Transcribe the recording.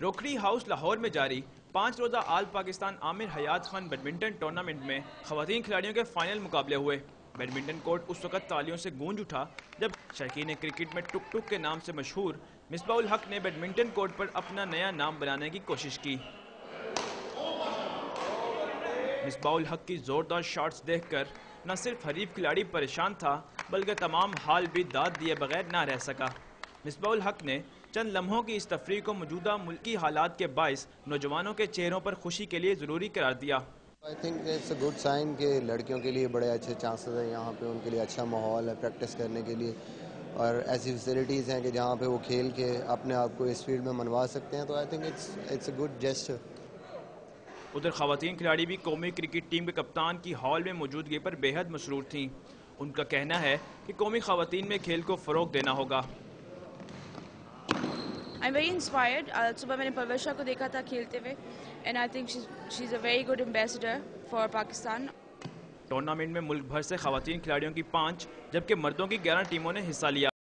रोकड़ी house Lahore में जारी 5 रोज़ा आल पाकिस्तान आमिर हयात खान बैडमिंटन टूर्नामेंट में खवातीन खिलाड़ियों के फाइनल मुकाबले हुए। बैडमिंटन कोर्ट उस वक्त तालियों से गूंज उठा जब शौकीन क्रिकेट में टुक टुक के नाम से मशहूर मिसबाह उल हक ने बैडमिंटन कोर्ट पर अपना नया नाम बनाने की कोशिश की। मिसबाह उल हक की जोरदार शॉट्स देखकर न सिर्फ हरीफ खिलाड़ी परेशान था बल्कि तमाम हाल भी दाद दिए बगैर ना रह सका। मिसबाह उल हक ने चंद लम्हों की इस तफरीह को मौजूदा मुल्की हालात के बाइस नौजवानों के चेहरों पर खुशी के लिए ज़रूरी करार दिया। I think it's a good sign कि लड़कियों के लिए बड़े अच्छे चांसेस हैं यहाँ पे, उनके लिए अच्छा माहौल है प्रैक्टिस करने के लिए और ऐसी फैसिलिटीज़ हैं कि जहाँ पे वो खेल के अपने आप को इस फील्ड में मनवा सकते हैं, तो आई think it's a good gesture. उधर खवातीन खिलाड़ी भी कौमी क्रिकेट टीम के कप्तान की हॉल में मौजूदगी पर बेहद मसरूर थीं। उनका कहना है कि कौमी खवातीन में खेल को फ़रोग देना होगा। I'm very inspired. सुबह मैंने परवरिशा को देखा था खेलते हुए and I think she's a very good ambassador for Pakistan. Tournament में मुल्क भर से खवातीन खिलाड़ियों की 5 जबकि मर्दों की 11 टीमों ने हिस्सा लिया।